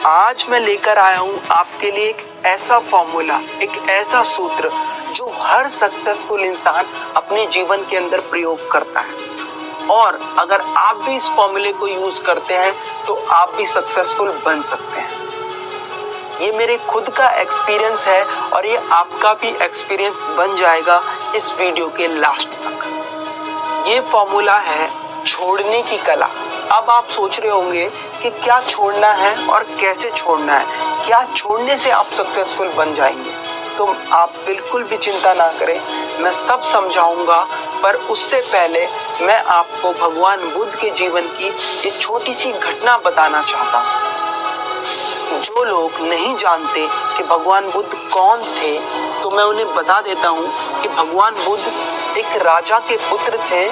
आज मैं लेकर आया हूँ आपके लिए एक ऐसा फॉर्मूला, एक ऐसा सूत्र जो हर सक्सेसफुल इंसान अपने जीवन के अंदर प्रयोग करता है। और अगर आप भी इस फॉर्मूले को यूज करते हैं तो आप भी सक्सेसफुल बन सकते हैं। ये मेरे खुद का एक्सपीरियंस है और ये आपका भी एक्सपीरियंस बन जाएगा इस वीडियो के लास्ट तक। ये फॉर्मूला है छोड़ने की कला। अब आप सोच रहे होंगे कि क्या छोड़ना है और कैसे छोड़ना है, क्या छोड़ने से आप सक्सेसफुल बन जाएंगे। तो आप बिल्कुल भी चिंता ना करें, मैं सब समझाऊंगा। पर उससे पहले मैं आपको भगवान बुद्ध के जीवन की एक छोटी सी घटना बताना चाहता हूँ। जो लोग नहीं जानते कि भगवान बुद्ध कौन थे, तो मैं उन्हें बता देता हूँ कि भगवान बुद्ध एक राजा के पुत्र थे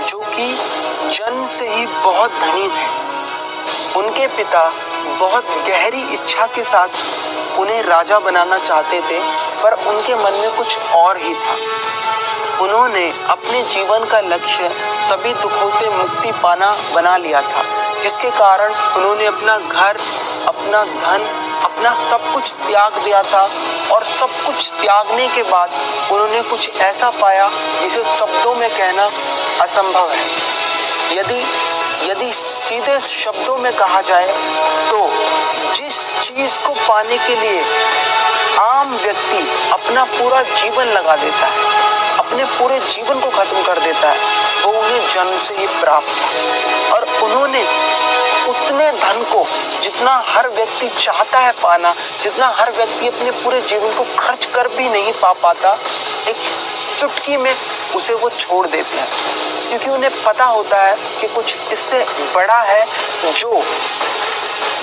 जो कि जन्म से ही बहुत धनी थे। उनके पिता बहुत गहरी इच्छा के साथ उन्हें राजा बनाना चाहते थे, पर उनके मन में कुछ और ही था। उन्होंने अपने जीवन का लक्ष्य सभी दुखों से मुक्ति पाना बना लिया था, जिसके कारण उन्होंने अपना घर, अपना धन, अपना सब कुछ त्याग दिया था। और सब कुछ त्यागने के बाद उन्होंने कुछ ऐसा पाया जिसे शब्दों में कहना असंभव है। यदि सीधे शब्दों में कहा जाए तो जिस चीज को पाने के लिए आम व्यक्ति अपना पूरा जीवन लगा देता है, अपने पूरे जीवन को खत्म कर देता है, वो उन्हें जन्म से ही प्राप्त था। और उन्होंने उतने धन को, जितना हर व्यक्ति चाहता है पाना, जितना हर व्यक्ति अपने पूरे जीवन को खर्च कर भी नहीं पा पाता, एक चुटकी में उसे वो छोड़ देते हैं, क्योंकि उन्हें पता होता है कि कुछ इससे बड़ा है जो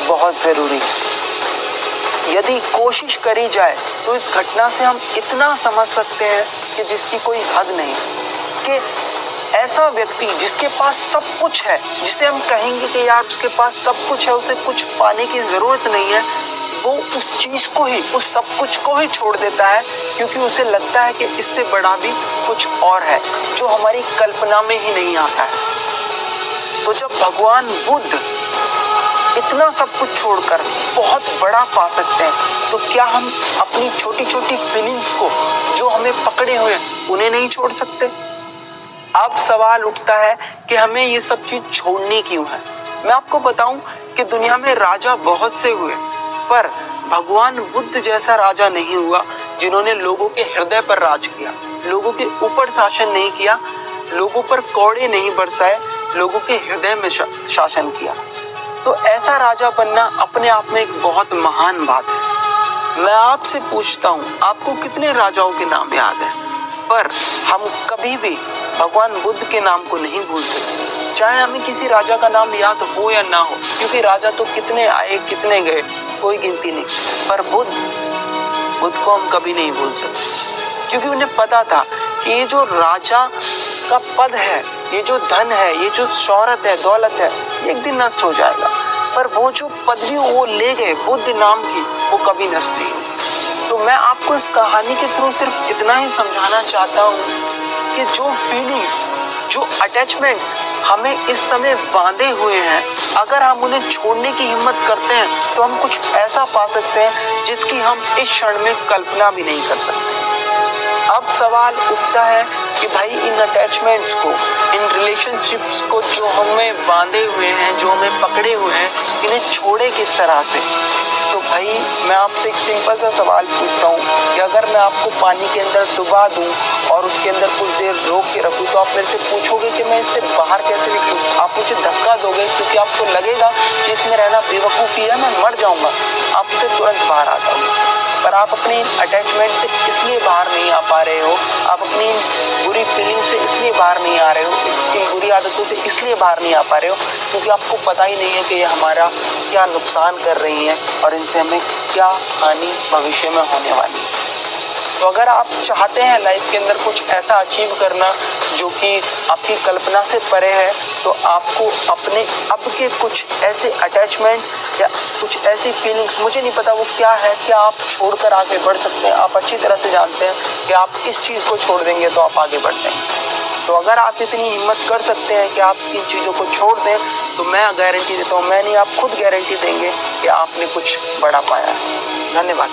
बहुत जरूरी है। यदि कोशिश करी जाए तो इस घटना से हम इतना समझ सकते हैं कि जिसकी कोई हद नहीं, कि ऐसा व्यक्ति जिसके पास सब कुछ है, जिसे हम कहेंगे कि यार उसके पास सब कुछ है, उसे कुछ पाने की जरूरत नहीं है, वो उस चीज को ही, उस सब कुछ को ही छोड़ देता है, क्योंकि उसे लगता है कि इससे बड़ा भी कुछ और है जो हमारी कल्पना में ही नहीं आता है। तो जब भगवान बुद्ध इतना सब कुछ छोड़कर बहुत बड़ा पा सकते हैं, तो क्या हम अपनी छोटी छोटी फीलिंग्स को जो हमें पकड़े हुए हैं उन्हें नहीं छोड़ सकते? अब सवाल उठता है कि हमें ये सब चीज छोड़नी क्यों है। मैं आपको बताऊं कि दुनिया में राजा बहुत से हुए, पर भगवान बुद्ध जैसा राजा नहीं हुआ जिन्होंने लोगों के हृदय पर राज किया, लोगों के ऊपर शासन नहीं किया, लोगों पर कौड़े नहीं बरसाए, लोगों के हृदय में शासन किया। तो ऐसा राजा बनना अपने आप में एक बहुत महान बात है। मैं आपसे पूछता हूँ, आपको कितने राजाओं के नाम याद है? पर हम कभी भी भगवान बुद्ध के नाम को नहीं भूल सकते, चाहे हमें किसी राजा का नाम याद हो या ना हो, क्योंकि राजा तो कितने आए कितने गए, कोई गिनती नहीं। पर बुद्ध को हम कभी नहीं भूल सकते, क्योंकि उन्हें पता था कि ये जो राजा का पद है, ये जो धन है, ये जो शौहरत है, दौलत है, ये एक दिन नष्ट हो जाएगा। पर वो जो पदवी वो ले गए बुद्ध नाम की, वो कभी नष्ट नहीं होगी। तो मैं आपको इस कहानी के थ्रू सिर्फ इतना ही समझाना चाहता हूँ कि जो फीलिंग्स, जो अटैचमेंट्स हमें इस समय बांधे हुए हैं, अगर हम उन्हें छोड़ने की हिम्मत करते हैं तो हम कुछ ऐसा पा सकते हैं जिसकी हम इस क्षण में कल्पना भी नहीं कर सकते। अब सवाल उठता है कि भाई इन अटैचमेंट्स को, इन रिलेशनशिप्स को जो हमें बांधे हुए हैं, जो हमें पकड़े हुए हैं, इन्हें छोड़े किस तरह से? तो भाई मैं आपसे एक सिंपल सा सवाल पूछता हूँ कि अगर मैं आपको पानी के अंदर डुबा दूँ और उसके अंदर कुछ देर रोक के रखूँ, तो आप मेरे से पूछोगे कि मैं इससे बाहर कैसे निकलूँ? आप मुझे धक्का दोगे, क्योंकि आपको लगेगा कि इसमें रहना बेवकूफ़ी है, मैं मर जाऊँगा। आप उससे तुरंत बाहर आ जाओगे। पर आप अपनी अटैचमेंट से इसलिए बाहर नहीं आ पा रहे हो, आप अपनी बुरी फीलिंग से इसलिए बाहर नहीं आ रहे हो, इन बुरी आदतों से इसलिए बाहर नहीं आ पा रहे हो, क्योंकि आपको पता ही नहीं है कि ये हमारा क्या नुकसान कर रही हैं और इनसे हमें क्या हानि भविष्य में होने वाली है। तो अगर आप चाहते हैं लाइफ के अंदर कुछ ऐसा अचीव करना जो कि आपकी कल्पना से परे है, तो आपको अपने अब के कुछ ऐसे अटैचमेंट या कुछ ऐसी फीलिंग्स, मुझे नहीं पता वो क्या है, क्या आप छोड़कर आगे बढ़ सकते हैं। आप अच्छी तरह से जानते हैं कि आप इस चीज़ को छोड़ देंगे तो आप आगे बढ़ जाएंगे। तो अगर आप इतनी हिम्मत कर सकते हैं कि आप इन चीज़ों को छोड़ दें, तो मैं गारंटी देता हूँ, मैं नहीं आप खुद गारंटी देंगे कि आपने कुछ बड़ा पाया है। धन्यवाद।